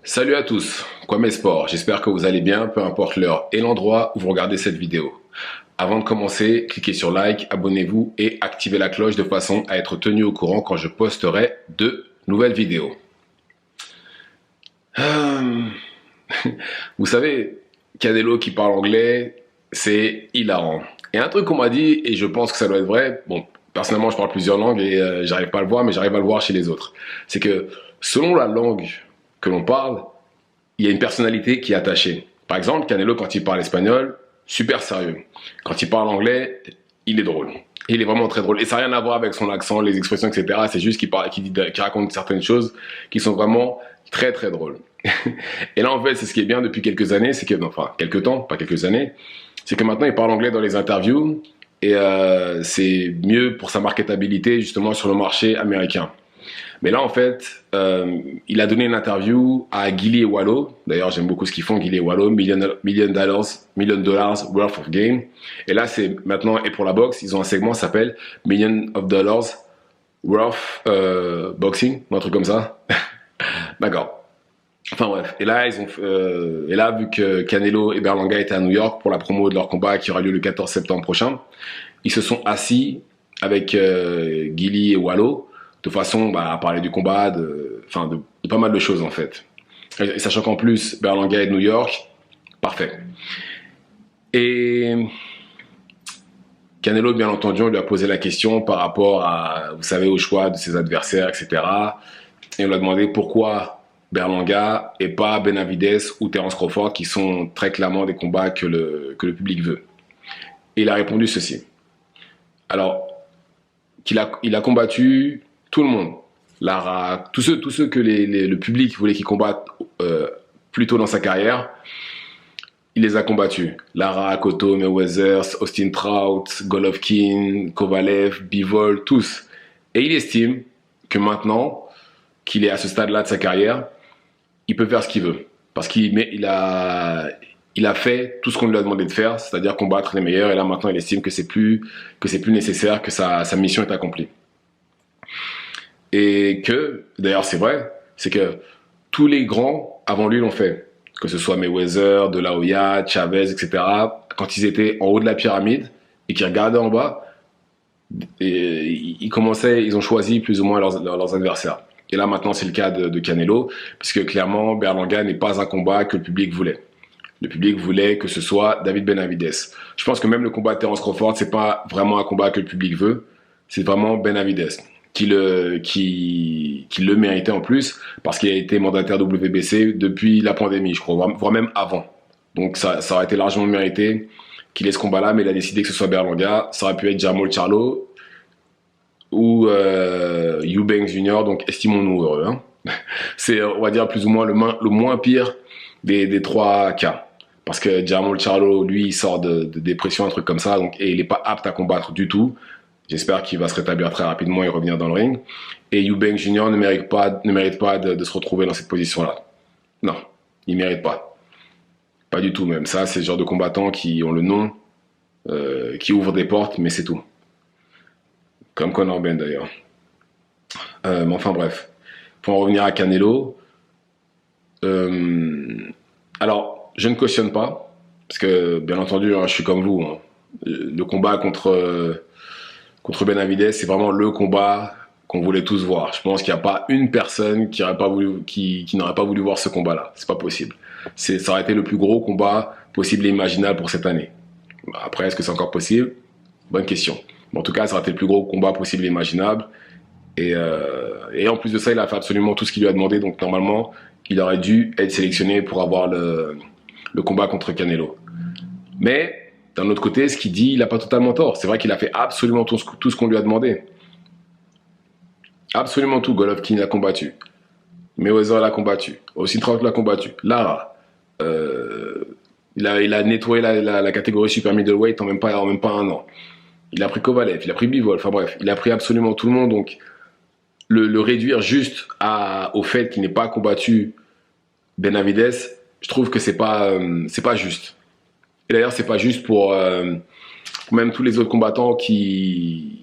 Salut à tous, Kwame Sport, j'espère que vous allez bien, peu importe l'heure et l'endroit où vous regardez cette vidéo. Avant de commencer, cliquez sur like, abonnez-vous et activez la cloche de façon à être tenu au courant quand je posterai de nouvelles vidéos. Euh, Vous savez, Canelo qui parle anglais, c'est hilarant. Et un truc qu'on m'a dit, et je pense que ça doit être vrai, bon, personnellement je parle plusieurs langues et j'arrive pas à le voir, mais j'arrive à le voir chez les autres. C'est que selon la langue que l'on parle, il y a une personnalité qui est attachée. Par exemple, Canelo, quand il parle espagnol, super sérieux. Quand il parle anglais, il est drôle. Il est vraiment très drôle. Et ça n'a rien à voir avec son accent, les expressions, etc. C'est juste qu'il raconte certaines choses qui sont vraiment très, très drôles. Et là, en fait, c'est ce qui est bien depuis quelques années, c'est que, enfin, quelques temps, pas quelques années, c'est que maintenant, il parle anglais dans les interviews et c'est mieux pour sa marketabilité, justement, sur le marché américain. Mais là, en fait, il a donné une interview à Gilly et Wallo. D'ailleurs, j'aime beaucoup ce qu'ils font, Gilly et Wallo. Million dollars worth of game. Et là, c'est maintenant, et pour la boxe, ils ont un segment qui s'appelle Million of Dollars worth boxing, ou un truc comme ça. D'accord. Enfin bref. Et là, vu que Canelo et Berlanga étaient à New York pour la promo de leur combat qui aura lieu le 14 septembre prochain, ils se sont assis avec Gilly et Wallo de façon à parler du combat, de pas mal de choses en fait. Et sachant qu'en plus, Berlanga est de New York, parfait. Et Canelo, bien entendu, on lui a posé la question par rapport à, vous savez, au choix de ses adversaires, etc. Et on lui a demandé pourquoi Berlanga et pas Benavidez ou Terence Crawford, qui sont très clairement des combats que le public veut. Et il a répondu ceci. Alors, il a combattu tout le monde. Lara, tous ceux que le public voulait qu'il combatte plus tôt dans sa carrière, il les a combattus. Lara, Cotto, Mayweather, Austin Trout, Golovkin, Kovalev, Bivol, tous. Et il estime que maintenant qu'il est à ce stade-là de sa carrière, il peut faire ce qu'il veut. Parce qu'il a fait tout ce qu'on lui a demandé de faire, c'est-à-dire combattre les meilleurs. Et là, maintenant, il estime que c'est plus nécessaire, que sa mission est accomplie. Et que, d'ailleurs c'est vrai, c'est que tous les grands avant lui l'ont fait. Que ce soit Mayweather, De La Hoya, Chavez, etc. Quand ils étaient en haut de la pyramide et qu'ils regardaient en bas, et ils ont choisi plus ou moins leurs adversaires. Et là maintenant c'est le cas de Canelo, puisque clairement Berlanga n'est pas un combat que le public voulait. Le public voulait que ce soit David Benavidez. Je pense que même le combat de Terence Crawford, c'est pas vraiment un combat que le public veut, c'est vraiment Benavidez qui le méritait en plus, parce qu'il a été mandataire WBC depuis la pandémie, je crois, voire même avant. Donc ça aurait été largement mérité qu'il ait ce combat-là, mais il a décidé que ce soit Berlanga. Ça aurait pu être Jermall Charlo ou Eubanks Jr., donc estimons-nous heureux. Hein. C'est, on va dire, plus ou moins le moins pire des trois cas. Parce que Jermall Charlo, lui, il sort de dépression, un truc comme ça, donc, et il n'est pas apte à combattre du tout. J'espère qu'il va se rétablir très rapidement et revenir dans le ring. Et Eubanks Jr. ne mérite pas de se retrouver dans cette position-là. Non, il ne mérite pas. Pas du tout même. Ça, c'est le genre de combattants qui ont le nom, qui ouvrent des portes, mais c'est tout. Comme Conor Ben d'ailleurs. Mais enfin bref. Pour en revenir à Canelo. Alors, je ne cautionne pas. Parce que, bien entendu, hein, je suis comme vous. Hein. Le combat contre Benavidez, c'est vraiment le combat qu'on voulait tous voir. Je pense qu'il n'y a pas une personne qui n'aurait pas voulu voir ce combat-là. C'est pas possible. Ça aurait été le plus gros combat possible et imaginable pour cette année. Après, est-ce que c'est encore possible? Bonne question. Mais en tout cas, ça aurait été le plus gros combat possible et imaginable. Et en plus de ça, il a fait absolument tout ce qu'il lui a demandé. Donc normalement, il aurait dû être sélectionné pour avoir le combat contre Canelo. Mais d'un autre côté, ce qu'il dit, il n'a pas totalement tort. C'est vrai qu'il a fait absolument tout ce qu'on lui a demandé. Absolument tout. Golovkin l'a combattu. Mayweather l'a combattu. Austin Trout l'a combattu. Lara. Il a nettoyé la catégorie super middleweight en même pas un an. Il a pris Kovalev, il a pris Bivol. Enfin bref, il a pris absolument tout le monde. Donc le réduire juste au fait qu'il n'ait pas combattu Benavidez, je trouve que c'est pas juste. Et d'ailleurs, c'est pas juste pour même tous les autres combattants qui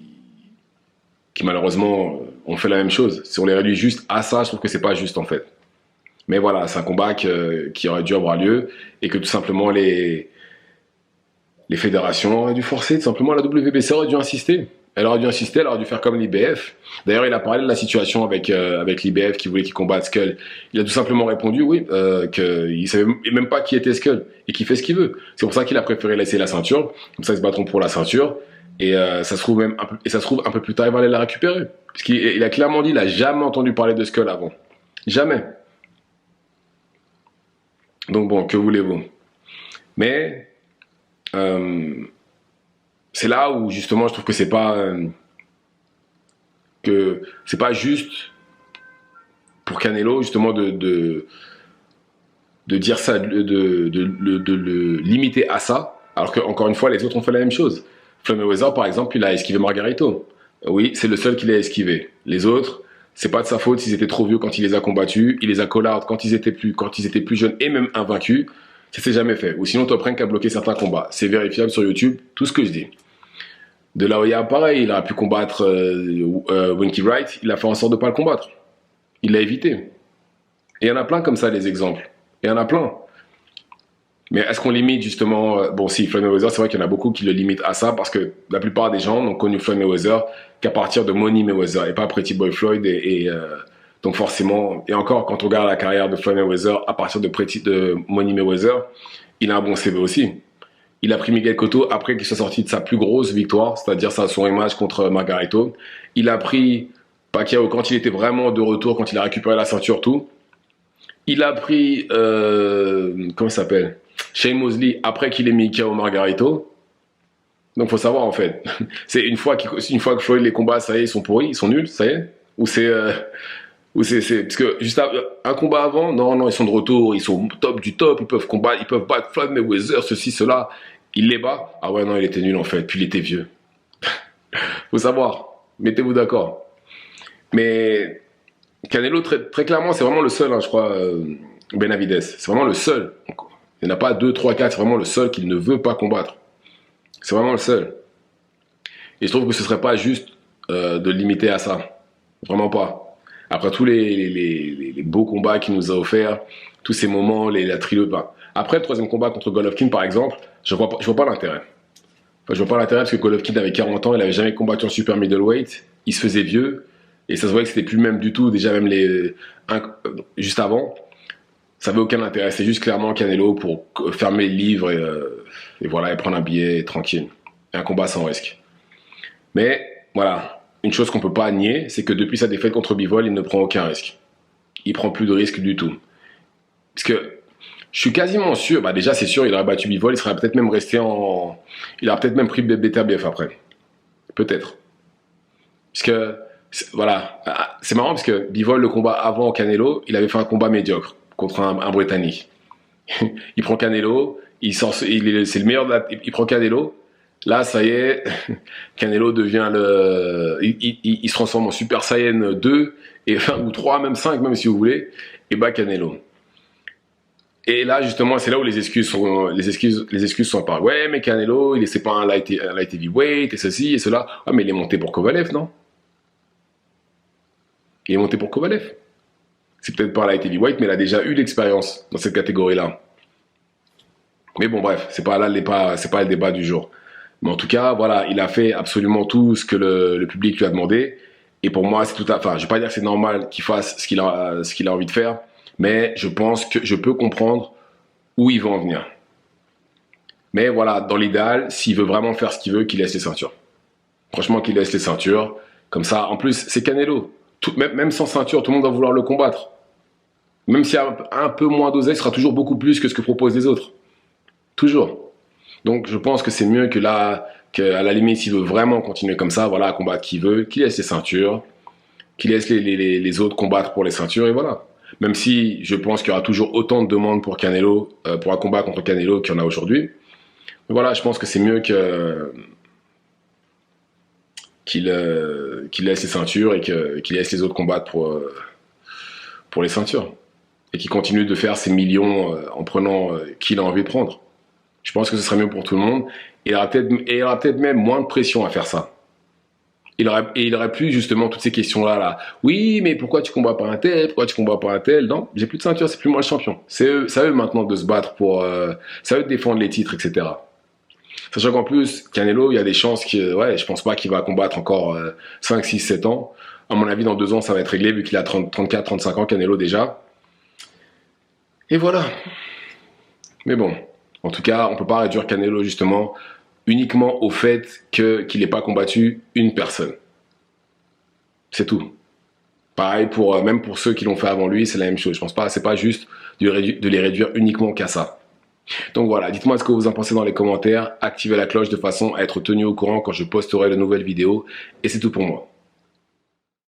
malheureusement ont fait la même chose. Si on les réduit juste à ça, je trouve que c'est pas juste en fait. Mais voilà, c'est un combat qui aurait dû avoir lieu et que tout simplement les fédérations auraient dû forcer, tout simplement la WBC aurait dû insister. Elle aurait dû insister, elle aurait dû faire comme l'IBF. D'ailleurs, il a parlé de la situation avec l'IBF qui voulait qu'il combatte Skull. Il a tout simplement répondu oui, qu'il savait même pas qui était Skull et qu'il fait ce qu'il veut. C'est pour ça qu'il a préféré laisser la ceinture. Comme ça, ils se battront pour la ceinture. Et ça se trouve même ça se trouve un peu plus tard, il va aller la récupérer. Parce qu'il a clairement dit, il a jamais entendu parler de Skull avant. Jamais. Donc bon, que voulez-vous? Mais c'est là où justement je trouve que c'est pas juste pour Canelo justement de dire ça, de le limiter à ça, alors que encore une fois les autres ont fait la même chose. Floyd Mayweather par exemple, il a esquivé Margarito. Oui, c'est le seul qui l'a esquivé. Les autres, c'est pas de sa faute s'ils étaient trop vieux quand il les a combattus, il les a call-out quand ils étaient plus jeunes et même invaincus. Ça s'est jamais fait. Ou sinon Top Rank a bloqué certains combats. C'est vérifiable sur YouTube, tout ce que je dis. De la Hoya, pareil, il aurait pu combattre Winky Wright, il a fait en sorte de ne pas le combattre. Il l'a évité. Et il y en a plein comme ça, des exemples. Il y en a plein. Mais est-ce qu'on limite justement... bon, si, Floyd Mayweather, c'est vrai qu'il y en a beaucoup qui le limitent à ça parce que la plupart des gens n'ont connu Floyd Mayweather qu'à partir de Money Mayweather et pas Pretty Boy Floyd. Donc forcément, et encore, quand on regarde la carrière de Floyd Mayweather à partir de Money Mayweather, il a un bon CV aussi. Il a pris Miguel Cotto après qu'il soit sorti de sa plus grosse victoire, c'est-à-dire son rematch contre Margarito. Il a pris Pacquiao quand il était vraiment de retour, quand il a récupéré la ceinture, tout. Il a pris, comment il s'appelle, Shane Mosley après qu'il ait mis KO Margarito. Donc faut savoir en fait, c'est une fois que Floyd les combats, ça y est, ils sont pourris, ils sont nuls, ça y est. Ou c'est parce que juste un combat avant, non, ils sont de retour, ils sont top du top, ils peuvent combattre, ils peuvent battre Floyd Mayweather, ceci, cela. Il les bat. Ah ouais, non, il était nul en fait, puis il était vieux. Faut savoir, mettez-vous d'accord. Mais Canelo, très, très clairement, c'est vraiment le seul, hein, je crois, Benavidez. C'est vraiment le seul. Il n'y en a pas 2, 3, 4, c'est vraiment le seul qu'il ne veut pas combattre. C'est vraiment le seul. Et je trouve que ce serait pas juste de le limiter à ça. Vraiment pas. Après tous les beaux combats qu'il nous a offerts, tous ces moments, la trilogie. Après le troisième combat contre Golovkin, par exemple, je vois pas l'intérêt. Enfin, je vois pas l'intérêt parce que Golovkin avait 40 ans, il avait jamais combattu en super middleweight, il se faisait vieux, et ça se voyait que c'était plus le même du tout, déjà même juste avant. Ça avait aucun intérêt, c'est juste clairement Canelo pour fermer le livre et voilà, et prendre un billet tranquille. Et un combat sans risque. Mais voilà, une chose qu'on peut pas nier, c'est que depuis sa défaite contre Bivol, il ne prend aucun risque. Il prend plus de risques du tout. Parce que je suis quasiment sûr, bah déjà c'est sûr, il aurait battu Bivol, il serait peut-être même resté il aurait peut-être même pris BTBF après. Peut-être. Parce que, voilà, c'est marrant parce que Bivol, le combat avant Canelo, il avait fait un combat médiocre contre un Britannique. Il prend Canelo, c'est le meilleur il prend Canelo. Là, ça y est, Canelo devient il se transforme en Super Saiyan 2, ou 3, même 5, même si vous voulez, et bat Canelo. Et là, justement, c'est là où les excuses sont apparues. Ouais, mais Canelo, c'est pas un light heavyweight, et ceci, et cela. Ah, mais il est monté pour Kovalev, non? Il est monté pour Kovalev. C'est peut-être pas un light heavyweight, mais il a déjà eu l'expérience dans cette catégorie-là. Mais bon, bref, c'est pas le débat du jour. Mais en tout cas, voilà, il a fait absolument tout ce que le public lui a demandé. Et pour moi, enfin, je vais pas dire que c'est normal qu'il fasse ce qu'il a envie de faire, mais je pense que je peux comprendre où il veut en venir. Mais voilà, dans l'idéal, s'il veut vraiment faire ce qu'il veut, qu'il laisse les ceintures. Franchement, qu'il laisse les ceintures. Comme ça, en plus, c'est Canelo. Même sans ceinture, tout le monde va vouloir le combattre. Même s'il y a un peu moins d'oseille, ce sera toujours beaucoup plus que ce que proposent les autres. Toujours. Donc, je pense que c'est mieux qu'à la limite, s'il veut vraiment continuer comme ça, voilà, à combattre qui veut, qu'il laisse les ceintures, qu'il laisse les autres combattre pour les ceintures, et voilà. Même si je pense qu'il y aura toujours autant de demandes pour Canelo, pour un combat contre Canelo qu'il y en a aujourd'hui. Mais voilà, je pense que c'est mieux qu'il laisse les ceintures et qu'il laisse les autres combattre pour les ceintures. Et qu'il continue de faire ses millions en prenant qui il a envie de prendre. Je pense que ce serait mieux pour tout le monde. Et il y aura peut-être même moins de pression à faire ça. il aurait plus justement toutes ces questions-là. Là. Oui, mais pourquoi tu combats pas un tel? Pourquoi tu combats pas un tel? Non, j'ai plus de ceinture, c'est plus moi le champion. C'est à eux maintenant de se battre pour... c'est à eux de défendre les titres, etc. Sachant qu'en plus, Canelo, il y a des chances que... Ouais, je pense pas qu'il va combattre encore 5, 6, 7 ans. À mon avis, dans 2 ans, ça va être réglé vu qu'il a 30, 34, 35 ans, Canelo déjà. Et voilà. Mais bon, en tout cas, on peut pas réduire Canelo justement uniquement au fait qu'il n'ait pas combattu une personne. C'est tout. Pareil pour même pour ceux qui l'ont fait avant lui, c'est la même chose. Je pense pas, c'est pas juste de les réduire uniquement qu'à ça. Donc voilà, dites-moi ce que vous en pensez dans les commentaires. Activez la cloche de façon à être tenu au courant quand je posterai de nouvelles vidéos. Et c'est tout pour moi.